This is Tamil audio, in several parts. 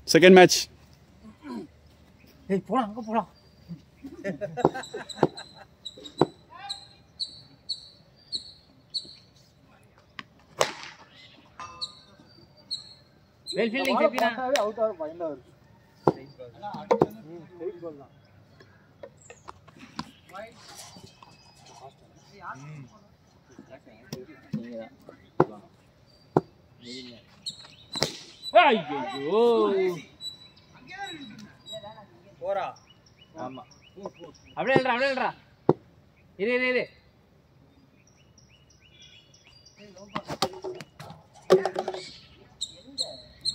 Second match. ஏய் போலாம் அங்க போலாம். வெல் ஃபீல்டிங் செப்பினா அவுட் ஆர் பாயிண்ட் ஆர். அண்ணா ஸ்ட்ரைட் பால் தான். ஐயோ போறா. ஆமா அப்படியே இல்லடா இரு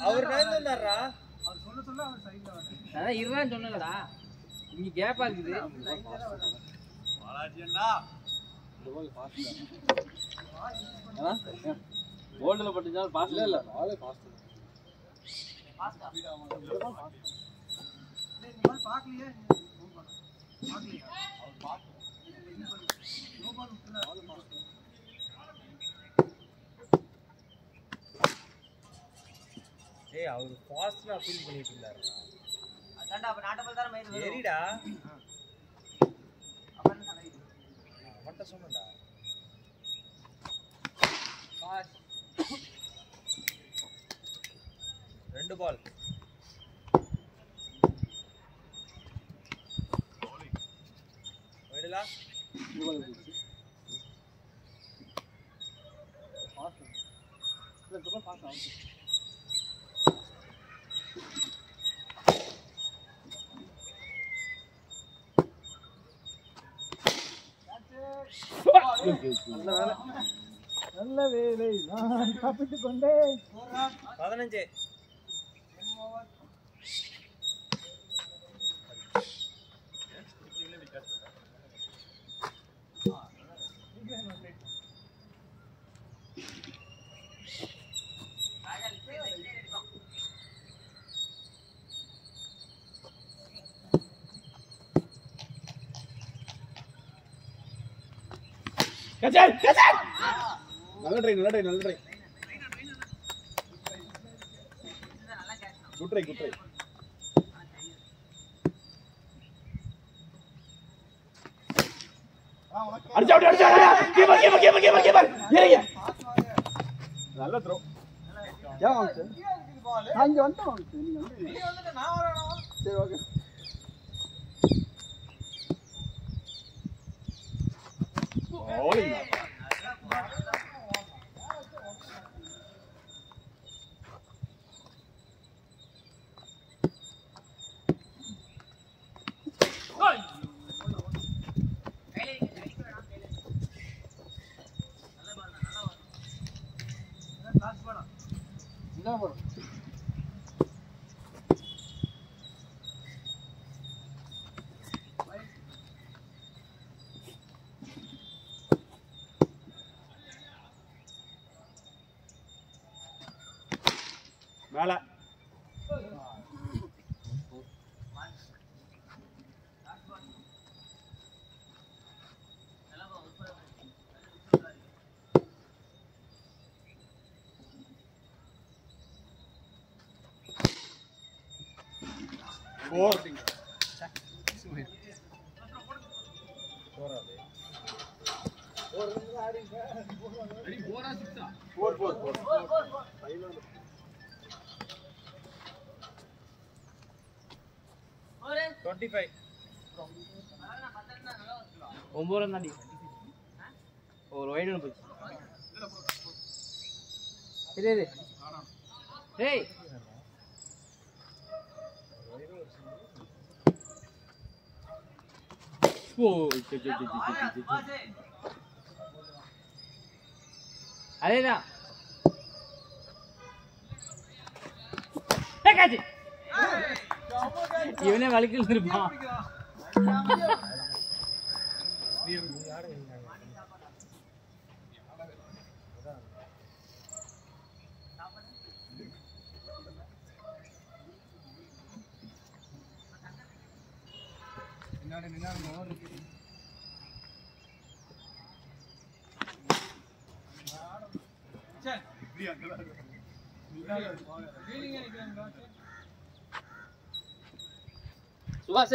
அவர் நேர்ல இருந்தாரா? அவர் சொல்ல அவர் சைடுல வர. அதான் இருறான்னு சொன்னலடா. இங்க கேப்பா இருக்குது. பாலாஜி அண்ணா டபுள் ஃபாஸ்ட். போல்ட்ல பட்டுச்சா பாஸ் இல்ல நாளே ஃபாஸ்ட். ஃபாஸ்டா இந்த பால் பார்க்கலையே. பார்க்கலையா? அவர் பார்க்க. நோ பால் உள்ள பால் ஃபாஸ்ட். ஏய் அவர் ஃபாஸ்டா ஃபீல் பண்ணிட்டு இருந்தாரு. அதான்டா அப்ப நாட்டபல் தான மயிர் வரும். ஏறிடா. அப்பன் கலை. அவன்ட்ட சொன்னடா. பாஸ். ரெண்டு பால். ஓடிடா. ரெண்டு பால் போச்சு. பாஸ். ரெண்டு பால் பாஸ் ஆகும். நல்ல வேலை நான் தப்பித்துக் கொண்டேன். 15 கச்சல் நல்ல ட்ரை குட் ட்ரை அடிச்சா கீப்பர் ஏறிங்க நல்ல த்ரோ ஏன் வாங்க நான் இங்க வந்துட்டேன் நீ வந்துட்ட நான் வரணும் சரி ஓகே bowling மேல four ஒரு வைட் ஒன்று போச்சு சரி டேய் ஓ அதேதான் இவனே வலிக்கல் இருப்பான் சுபாஷ்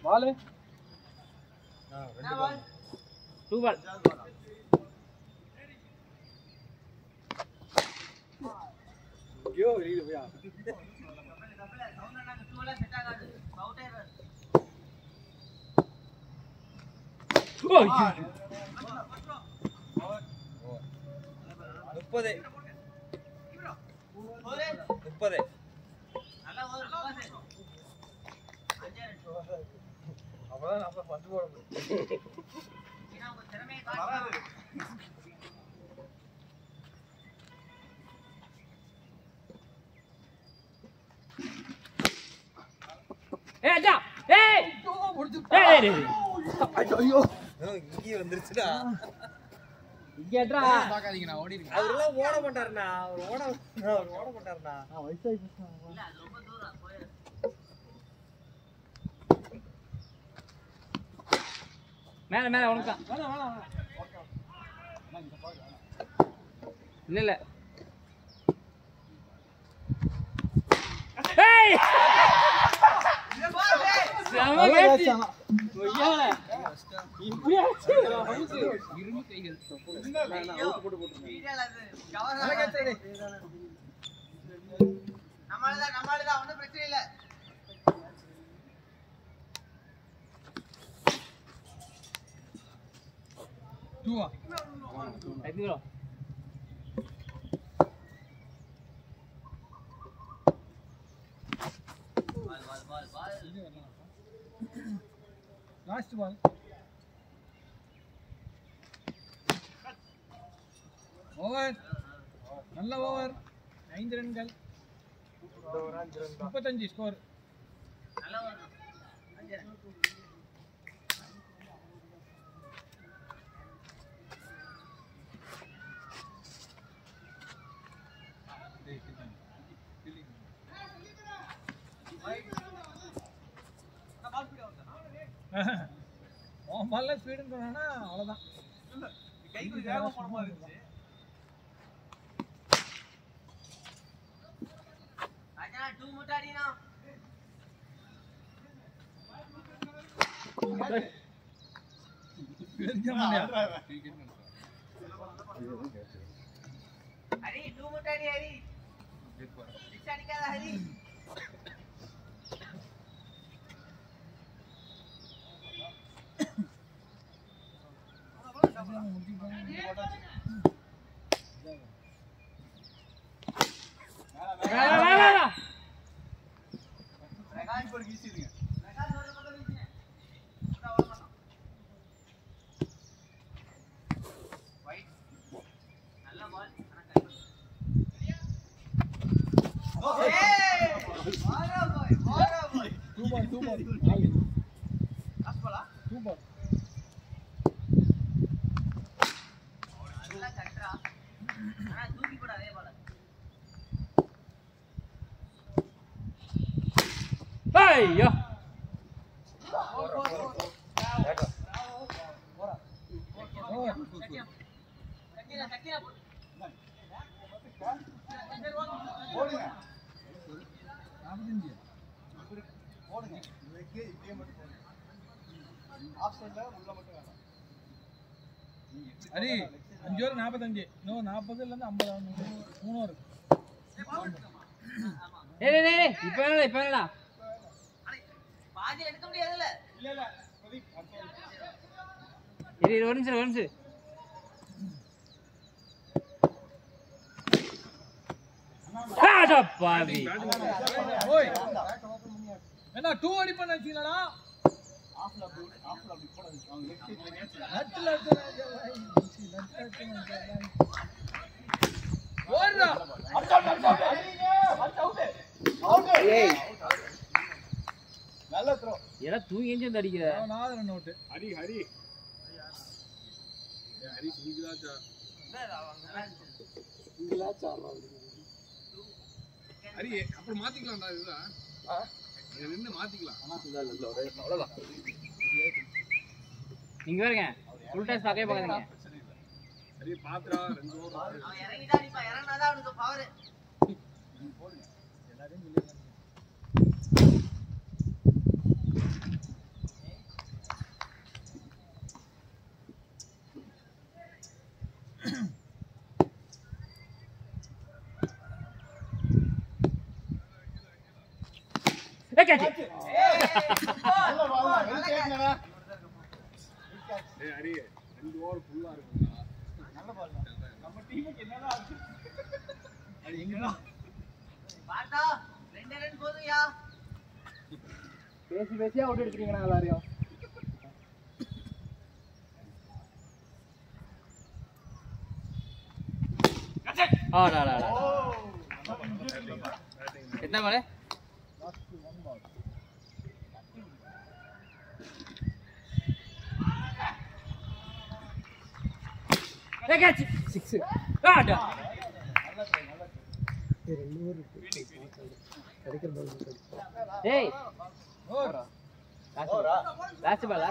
பால் 2 பால் ஐயோ வெளியில போயா முப்பது அப்பதான் நம்ம பந்து போட முடியும் ஐயோ இங்கே வந்துருச்சுடா பாக்காதீங்க நான் ஓடி இருக்கேன் அவரெல்லாம் ஓட மாட்டாருண்ணா அவர் ஓட மாட்டாருண்ணா வயசாகி மேல மேல உனக்கு இல்ல இல்ல ஏய் செம கேட்சி ஒய்யால இப்படி ஆச்சு இரும்பு கைகள் நான் அவுட் போட்டு வீடியோல அது கவர் நம்மளதான் ஒண்ணும் பிரச்சனை இல்ல டூவா ஐயோ லாஸ்ட் பால் ஓவர் நல்ல ஓவர் 5 ரன்கள் 35 ஸ்கோர் நல்ல ஒரு 5 ரன் பால்ல ஸ்பீடுன்னு சொன்னா அவ்வளவுதான் கைக்கு வேகமா போற மாதிரி இருந்துச்சு அஜனா 2 முட்டாடினா ஹரி 2 முட்டாடி ஹரி 6 அடிக்காத ஹரி ஐயோ ஹரி 5 ஓவர் 45 இன்னும் 40 இல்ல 50 3 ஓவர் ஏய் இப்ப என்னடா பாதி எடுக்க முடியாதுல இல்ல இரு ஒரு நிமிஷம் பாவி ஓய் என்ன 2 அடி பண்ண வச்சீங்களா ஆஃப்ல அப்படி போட அவங்க லெஃப்ட் சைடுல நட்ல ஓடுறா அவுட் ஏய் நல்ல த்ரோ ஏடா தூங்கி எஞ்சு அடிக்குற 4 ரன் அவுட் ஹரி ஹரி ஹரி சிங்கிளாச்சா அவங்க சிங்கிளாச்சா ஹரி அப்புறம் மாத்திக்கலாம்டா இதுதான் இங்க நின்னு மாத்திக்கலாம் அவ்வளவுதான் நீங்க பாருங்க ஃபுல் டைம் பார்க்கவே பார்க்காதீங்க ஹரி பாத்ரா 2 ஓவர் அவன் இறங்கிட்டா இப்ப இறங்குனாதான் அவனுக்கு பவர் எல்லாரையும் ஹரி 2 ஓவர் ஃபுல்லா இருக்குடா நல்ல பால் நம்ம டீமுக்கு என்னடா ஆச்சு அது எங்கடா பாத்தா 2 ரன் போதுயா பேசி அவுட் எடுக்கிறீங்கடா எல்லாரையும் ஆடாடா என்ன பாலே கேட்ச் 6 ஆடா ஏய் லாஸ்ட் பால்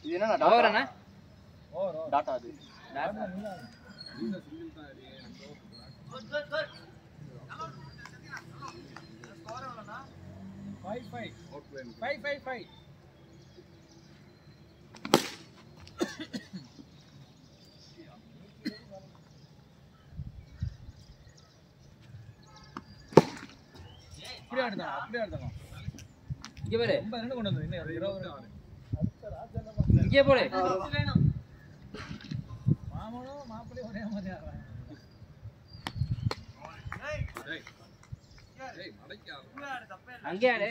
இது என்ன ஓவரா ஓவர் டாட்டா அது டாட்டா இந்த சிங்கிள் தான் Hari good good good score எவ்வளவுனா 5-5 அவுட் பிளேன் 5-5-5 அப்படியே ஆடுதாங்க இங்க பாரு ரொம்ப ரன் கொண்டு வந்து இன்னும் 20 ரன் இங்கே போடு வேணும் மாமனோ மாப்பிளே ஒரே மாதிரி ஆடுறாங்க டேய் டேய் மடக்கி ஆடு அங்கே ஆடு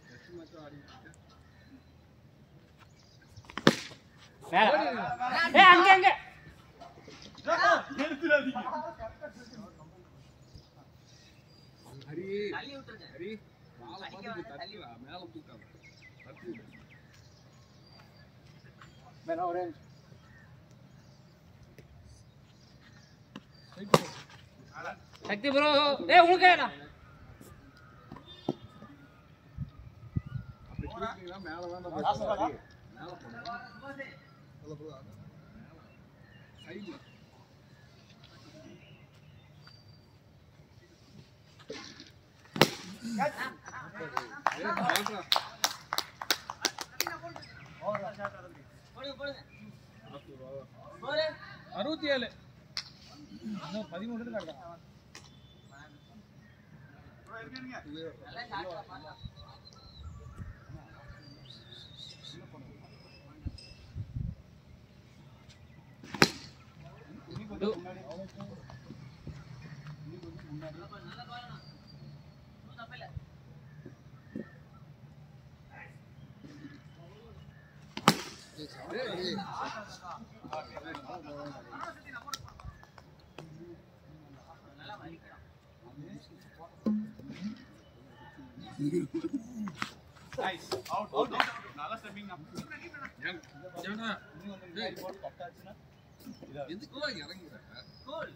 டெஸ்ட் மேட்ச் ஆடிட்டு ஏய் அங்கே அங்கே ஹரி தள்ளி விட்டுருங்க ஹரி பால பாத்து தட்டிவா மேல தூக்காத தட்டி விடு மேல ஒரு சக்தி ப்ரோ ஏய் உங்களுக்கு ஏடா அப்படி தூக்கினா மேல தான் போய் மேல போடு சைடுல போடுங்க போடுங்க போடு 67 இன்னும் 13 காட்டுடா நல்லா ஷாட் பண்ணலாம் நல்ல பால் தப்பில்லை நல்லா வலிக்கிறான் நைஸ் அவுட் நல்லா ஸ்டெப்பிங் அப் ஏன்னா டேய் போட் கட் ஆச்சுனா எதுக்குல இறங்குற கோல்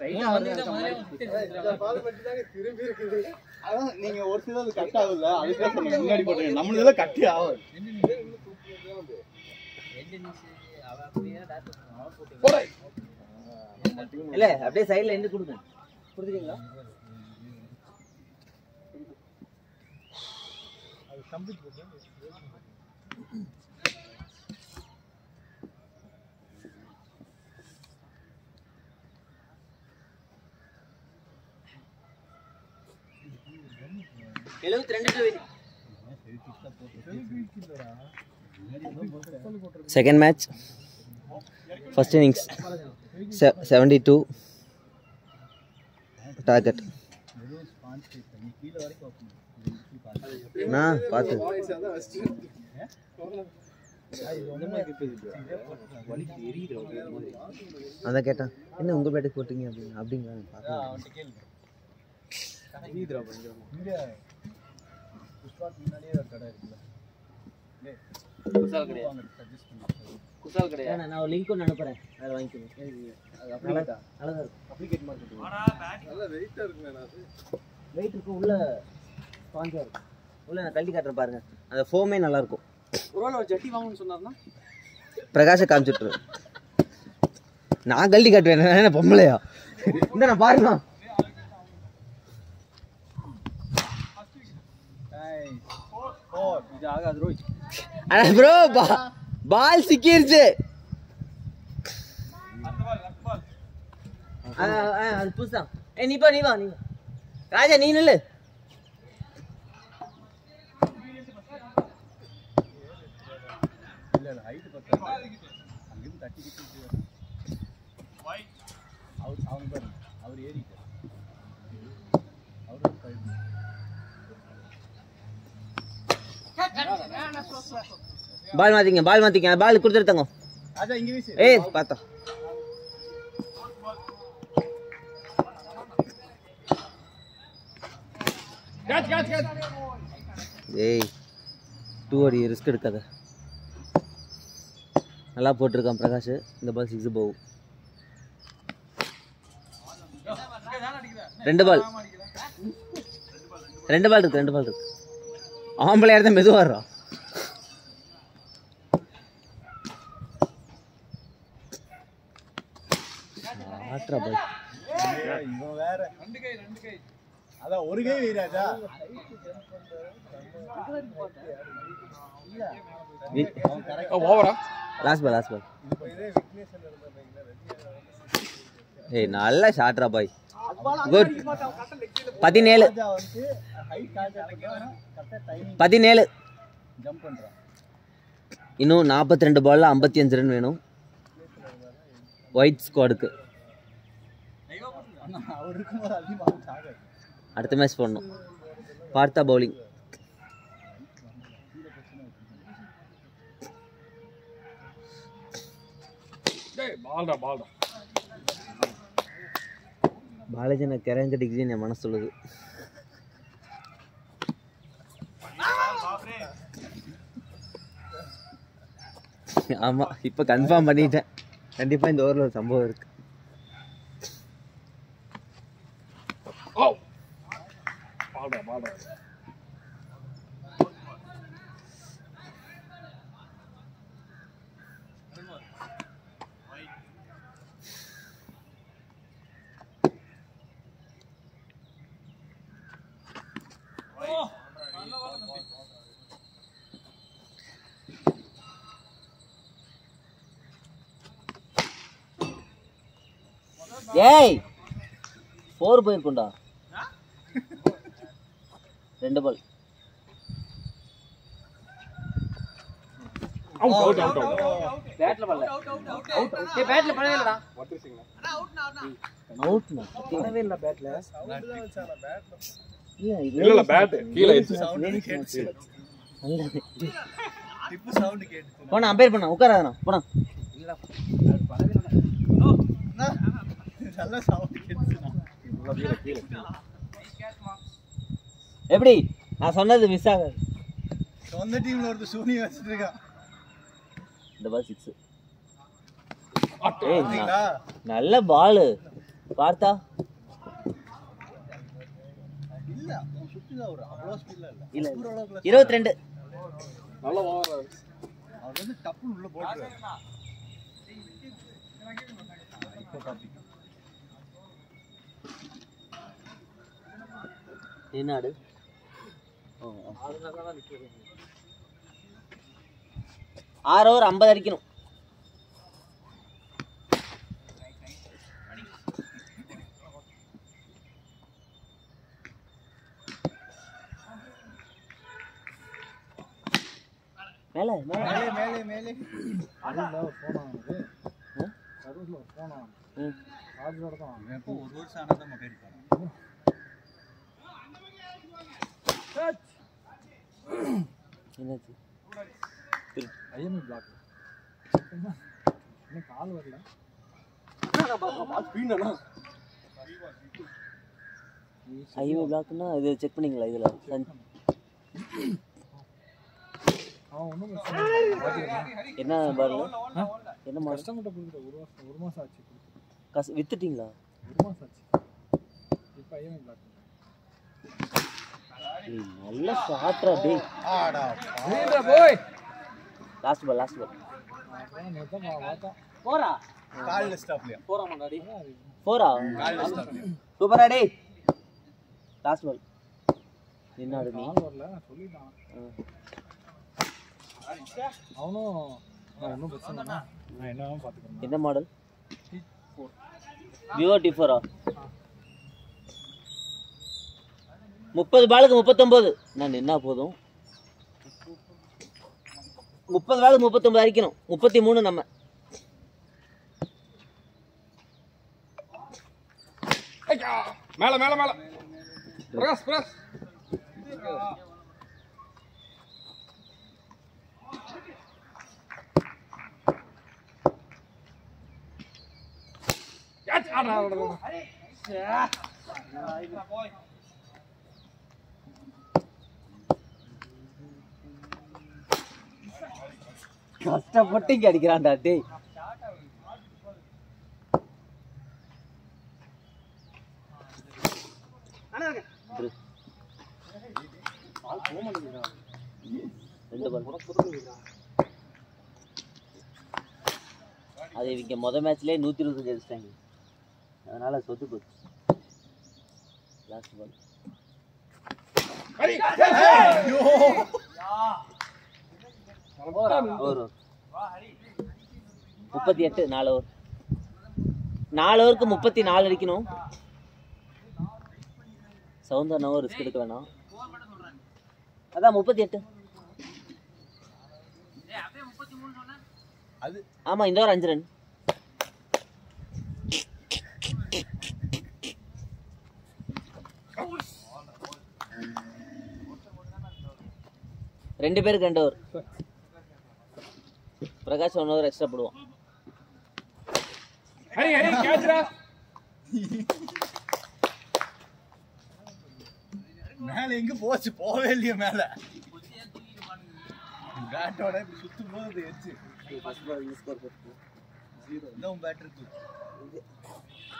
ரைட்டா வந்து பால் பட்டி தான் திரும்பி இருக்குது அதான் நீங்க ஒரு சில அது கட் ஆகுல்ல அதுக்கு சொன்னீங்க முன்னாடி போடுங்க நம்ம இதெல்லாம் கட்டி ஆகும் அவ அப்படியே டாட் போடா இல்ல அப்படியே சைடுல எண்டு கொடுங்க புரியுதுங்களா அது கம்ப்ளீட் போடு Second match, first innings, 72 target. நான் பார்த்து அதான் கேட்டான் என்ன உங்கள் பேட்டுக்கு போட்டீங்க அப்படின்னு அப்படிங்கிறாங்க பார்த்தேன் குசால் கிடையாது. நான் ஒரு லிங்க் ஒன்று அனுப்புறேன், அதை வாங்கிக்கணும். அழகா இருக்கும். அப்ளிகேட் மார்க்கெட் நல்ல வெயிட்டா இருக்குமே அது. வெயிட் இருக்கும், உள்ள ஸ்பான்சர் இருக்கும். உள்ள நான் கழட்டி காட்டுறேன் பாருங்க, அந்த ஃபோமே நல்லா இருக்கும். ஒரு ஜட்டி வாங்கணும்னு சொன்னார்னா பிரகாஷை காமிச்சுட்டு நான் கழட்டி காட்டுவேன். என்ன பொம்பளையா இந்த நான் பாருங்க. இது ஆகாது ரோஹித். ஆனா ப்ரோ பால் சிக்கிருச்சு. அது புதுசா. நீ வா ராஜா, நீ நில்லு. இல்ல ஹைட் பத்தல. அங்கிருந்து தட்டி கிட்டி அவர் ஏறிட்டார். பால் மாத்திங்க, பால் கொடுத்துருத்தாங்க. ராஜா இங்க வீசு. ஏய் பாத்தா ஏய் 2 அடி ரிஸ்க் எடுக்காத. நல்லா போட்டிருக்கான் பிரகாஷ். இந்த பால் 6 போகும். 2 பால் இருக்கு. ஆம்பளை இடத்த மெதுவா வர்றான். ஆட்ரா பால். இவன் வேற 2 கை. அதான் ஒரு கை வை ராஜா. ஓவரா லாஸ்ட் பால். ஏய் நல்ல ஷாட்ரா பாய். குட். 17 17 ஜம்ப் பண்றான். இன்னும் 42 பால்ல 55 ரன் வேணும் ஒயிட் ஸ்குவாடுக்கு. அவர் இருக்கும்போது அதிகமாக சாகாது. அடுத்த மேட்ச் போடணும். பார்த்தா பவுலிங். பாலாஜி நான் கரங்க டிகிரி என் மனசு சொல்லுது. ஆமா இப்ப கன்ஃபார்ம் பண்ணிட்டேன். கண்டிப்பா இந்த ஓவரில் ஒரு சம்பவம் இருக்கு. ஏய் 4 போயிருக்கும்டா. 2 பால். அவுட். பேட்ல பல்ல. அவுட். ஏய் பேட்ல படவே இல்லடா. அவுட்னா. படவே இல்ல பேட்ல. இல்ல பேட் கீழ ஏத்து. டிப்பு சவுண்ட் கேட்டு. போனா அம்பையர் பண்ணா உட்காராதடா. போனா. நல்ல சவுண்ட் கேட்டுச்சுனா. எப்படி நான் சொன்னது மிஸ் ஆகாது. சொந்த டீம்ல ஒரு சூனி வச்சிட்டு இருக்கான். இந்த பால் 6. ஏய் நல்ல பால். பார்த்தா இல்ல சுத்திதா ஒரு அவ்வளவு ஸ்பீட்ல இல்ல. இல்ல 22. நல்ல ஓவர். அவர் வந்து டப்புன்னு உள்ள போடுறாரு. இப்போ காப்பி. என்னடு 6 ஓவர் 50 அடிக்கணும். மேலே அருண்ல ஒரு போன் ஆனது. அருண்ல ஒரு போன் ஆனது. ராஜோட தான். எப்போ ஒரு வருஷம் ஆனதா மகேரி போறான். என்னாச்சு? ஐஎம்இ பிளாக். என்ன கால் வரல. ஐஎம்இ பிளாக்னா இது செக் பண்ணீங்களா இதுல? அவன் ஒன்றும் என்ன பால் என்ன மாடல் கஷ்டப்பட்ட கொடுத்துட்டு ஒரு மாதம் ஆச்சு வித்துட்டீங்களா ஒரு மாதம் ஆச்சு இப்போ ஐஎம்ஐ பிளாக் நல்ல ஷாட்ரா டேய் போய் லாஸ்ட் பால் போறா கால் ஸ்டாப்லையா போறா முன்னாடி போரா சூப்பரா டேய் லாஸ்ட் பால் என்னடா நீ வரல சொல்லிட்டான் அவனும் நான் ஒன்றும் பிரச்சனை இல்லை நான் என்னவும் பார்த்துக்கிறேன் என்ன மாடல் விவோ T4 30 பாலுக்கு 39 நான் என்ன போதும் 30 பாலுக்கு 39 அடிக்கணும் 33 நம்ம மேல மேல மேல பிரஸ் பிரஸ் கஷ்டப்பட்டு இங்க அடிக்கிறான்டா டேய் அது இவங்க மொதல் மேட்ச்லேயே 125 அடிச்சிட்டாங்க அதனால சொத்து போச்சு லாஸ்ட் பால் ஒரு 38 4 ஓவர் 4 ஓவருக்கு 34 அடிக்கணும் சவுந்தர் நோ ரிஸ்க் எடுக்க வேணாம் அதான் 38 அது ஆமா இந்த ஓவர் 5 ரன் ரெண்டு பேருக்கு 2 ஓவர் பிரகாஷ் 1 ஓவர் எக்ஸ்ட்ரா போடுவான் ஹரி ஹரி கேட்ச்ரா மேல எங்க போச்சு போவே இல்லையே மேல பேட்டோட சுத்தும் போது அது எச்சு ஃபர்ஸ்ட் பால் ஸ்கோர் போட்டு 0 இன்னும் பேட்டருக்கு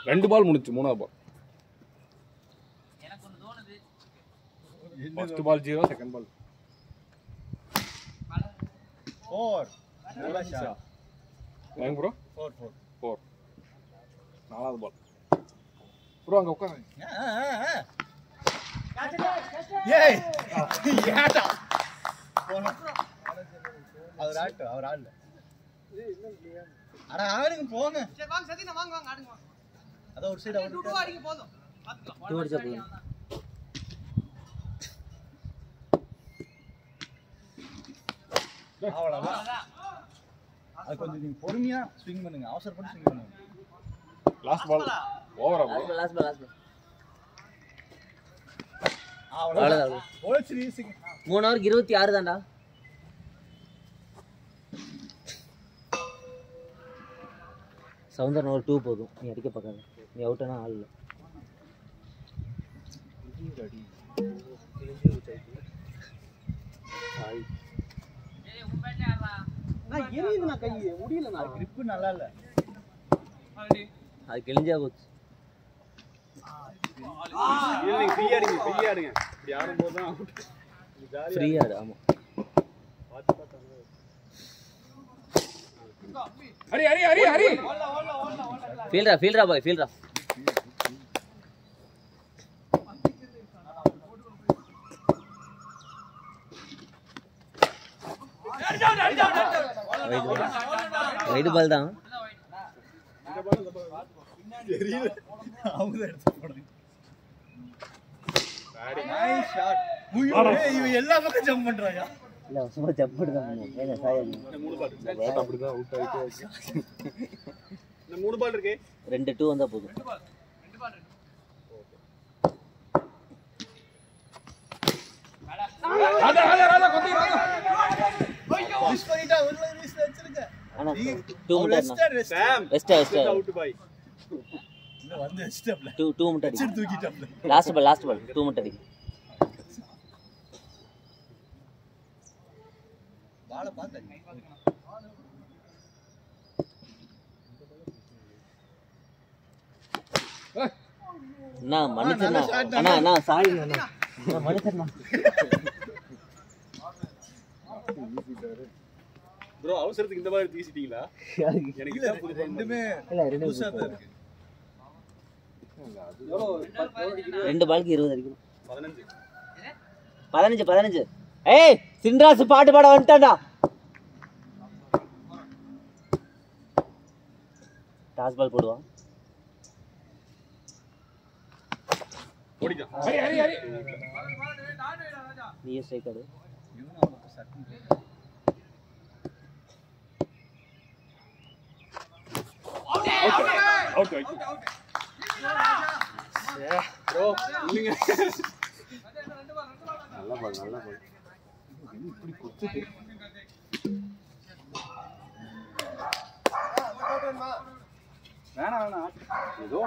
2 பால் முடிச்சு மூணாவது பால் எனக்கு ஒன்னு தோணுது ஃபர்ஸ்ட் பால் 0 செகண்ட் பால் 4 நல்ல ஷாட் ஏங்க ப்ரோ 4 நாலாவது பால் ப்ரோ அங்க உட்காருங்க ஏய் ஏடா அவர் ஆடல அட ஆடுங்க போங்க சரி வாங்க சதீனா வாங்க வாங்க ஆடுங்க வாங்க அத ஒரு சைடு டூ டூ அடிங்க போதும் பாத்துக்கலாம் 2 அடிச்சா போதும் அவ்வளவுதான் அது கொஞ்சம் நீங்க பொறுமையா ஸ்விங் பண்ணுங்க அவசரப்பட்டு ஸ்விங் பண்ணுங்க லாஸ்ட் பால் ஓவரா ப்ரோ லாஸ்ட் பால் 3 அவ்வளவுதான் போச்சு ரீசிங் ஓவருக்கு 26 தான்டா சவுந்தர் ஓவர் 2 போதும் நீ அடிக்க பார்க்காத நீ அவுட் ஆனா ஆள் இல்லை ஏய் உன் பேட்டே ஆடுறா நான் எரியுது நான் கை முடியல நான் grip நல்லா இல்ல அது கிழிஞ்சா போச்சு நீங்க ஃப்ரீயா ஆடுங்க இப்படி ஆடும்போது தான் ஃப்ரீ ஆடு ஆமா ஹரி ஹரி ஹரி ஹரி ஃபீல்டரா பாய் ஃபீல்டரா ரைட் பால் தான் தெரியல அவங்க எடுத்து போடுங்க நைஸ் ஷாட் இவன் எல்லா பக்கம் ஜம்ப் பண்றாங்க இல்ல சும்மா ஜப்பட் தான் பண்ணுவோம் ஏங்க சாயல் அப்படிதான் அவுட் ஆயிட்டு இந்த 3 பால் இருக்கு 2-2 வந்தா போதும் ராஜா கொத்தி மிஸ் பண்ணிட்டா ஒரு மிஸ் வச்சிருக்க ஆனா 2 முட்டை சாம் வெஸ்ட் அவுட் பாய் இன்னும் வந்து வெச்சிட்டப்ல 2 முட்டை அடி தூக்கிட்டப்ல லாஸ்ட் பால் 2 முட்டை அடி அண்ணா மன்னிச்சிருண்ணா அண்ணா அண்ணா சாரி அண்ணா மன்னிச்சிருண்ணா ப்ரோ அவசரத்துக்கு இந்த மாதிரி தீசிட்டீங்களா? எனக்கு இதான் புது ரெண்டுமே புதுசா தான் இருக்கு. ரெண்டு பாலுக்கு 20 அடிக்கணும். 15 15 ஏய் சின்ராசு பாட்டு பாட வந்துட்டான்டா. டாஸ் பால் போடுவான். ஓடிடா. ஹரி ஹரி ஹரி. நீயே ஸ்ட்ரைக் ஆடு. Out out. ப்ரோ இல்லங்க. நல்ல பால் நல்ல பால். இப்படி குத்துது. வேணா வேணா ஏதோ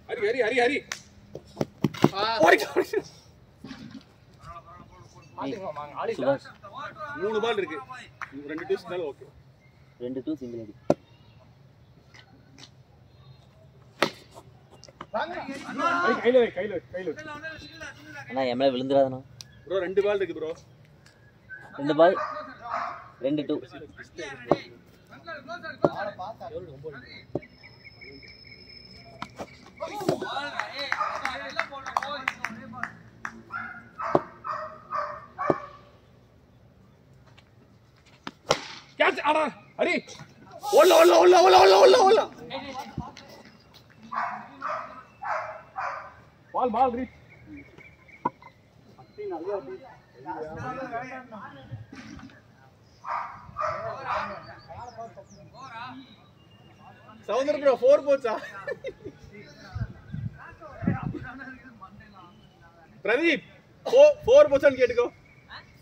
ஹரி ஹரி ஹரி சுபாஷ் 3 பால் இருக்கு. 2 டூ சிங்கிள் ஓகே. 2 2 சிங்கிள் அடி. கையில வை கையில கையில. அண்ணா எம்ல விழுந்துறாதண்ணா. ப்ரோ 2 பால் இருக்கு ப்ரோ. 2 பால் 2 2. கேட்ச் ஆடா ஹரி. ஓல்ல ஓல்ல ஓல்ல ஓல்ல ஓல்ல ஓல்ல ஓல்ல. பால் பால் ரீச். அத்தி நல்லா அடி. சௌந்தர் ப்ரோ 4 போச்சா? பிரதீப் 4 போச்சான்னு கேட்டுக்கோ.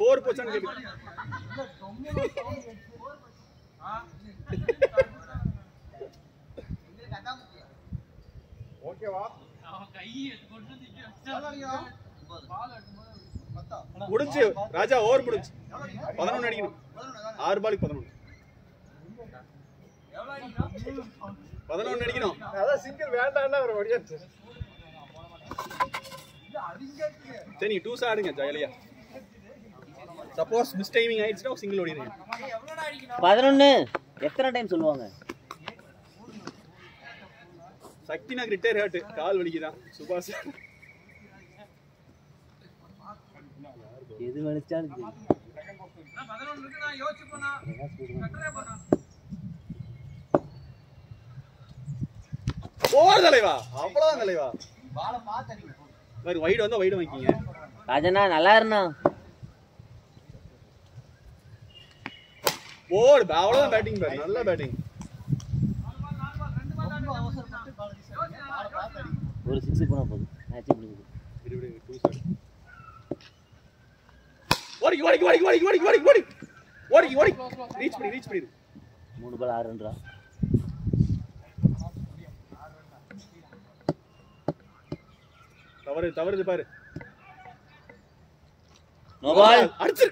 4 போச்சான்னு கேட்டுக்கோ. ஓகேவா? முடிச்சு ராஜா ஓவர் முடிச்சு. 11 அடிக்கணும். 6 பாலுக்கு 11. 11 அடிக்கணும். அதான் சிங்கிள் வேண்டாம்னா ஒரு வடியாச்சு. சரி நீ 2 ஆடுங்க ஜாலியா. சப்போஸ் மிஸ் டைமிங் ஆயிடுச்சுனா சிங்கிள் ஓடிடுங்க. 11 எத்தனை டைம் சொல்லுவாங்க? சக்தினா ரிட்டையர் ஹர்ட் கால் வலிக்குதான் சுபாஷ். எது வலிச்சாலும் 11 இருக்கு நான் யோசிச்சு போனா கட்டறே போனா. ஓவர் தலைவா. அவ்வளவுதான் தலைவா. பால பாத்தறீங்க. வேற வைட் வந்தா வைட் வாங்கிங்க. ராஜனா நல்லா இருனா. ஓடு அவ்வளவுதான் பேட்டிங் பாரு. நல்ல பேட்டிங். ஒரு 6 போனா போதும். மேட்ச் முடியுது. விடு 2 ஷாட். ஓடி ஓடி ஓடி ஓடி ஓடி ஓடி ஓடி ஓடி ஓடி ரீச் பண்ணி 3 பால் 6 ரன்ரா. தவறுது பாரு. No ball. அடிச்சு.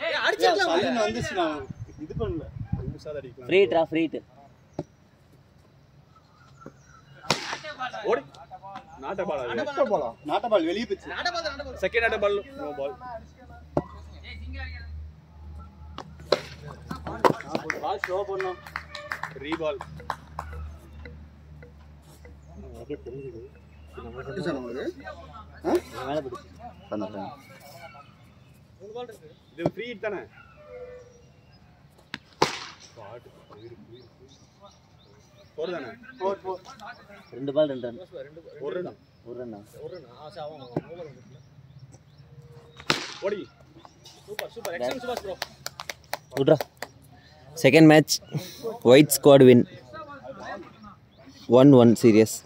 ஏய் அடிச்சலாம். சல்லின் வந்துச்சு நான் இது பண்ணல. 2 ஷாட் அடிக்கலாம். Free draw free hit. ஓடி. நாட்ட பால். நாட்ட பால் வெளிய போச்சு. நாட்ட பால். செகண்ட் நாட்ட பால் நோ பால். ஏய் சிங்க அடிங்க. பால் ஸ்லோ பண்ணோம். ரீ பால். எனக்கே தெரியுது. மேல பிடிச்சு பண்ணறேன். 3 பால் இருக்கு. இது ஃப்ரீ ஹிட் தானே? பாட் போறதானே? 4 2 பால் 2 ரன். 1 ரன். 1 ரன். ஆசை அவன் ஓவர் வந்துட்டல. ஓடி. சூப்பர் எக்ஸலென்ட் சுபாஷ் ப்ரோ. குட்ரா. Second match white squad win 1-1 serious.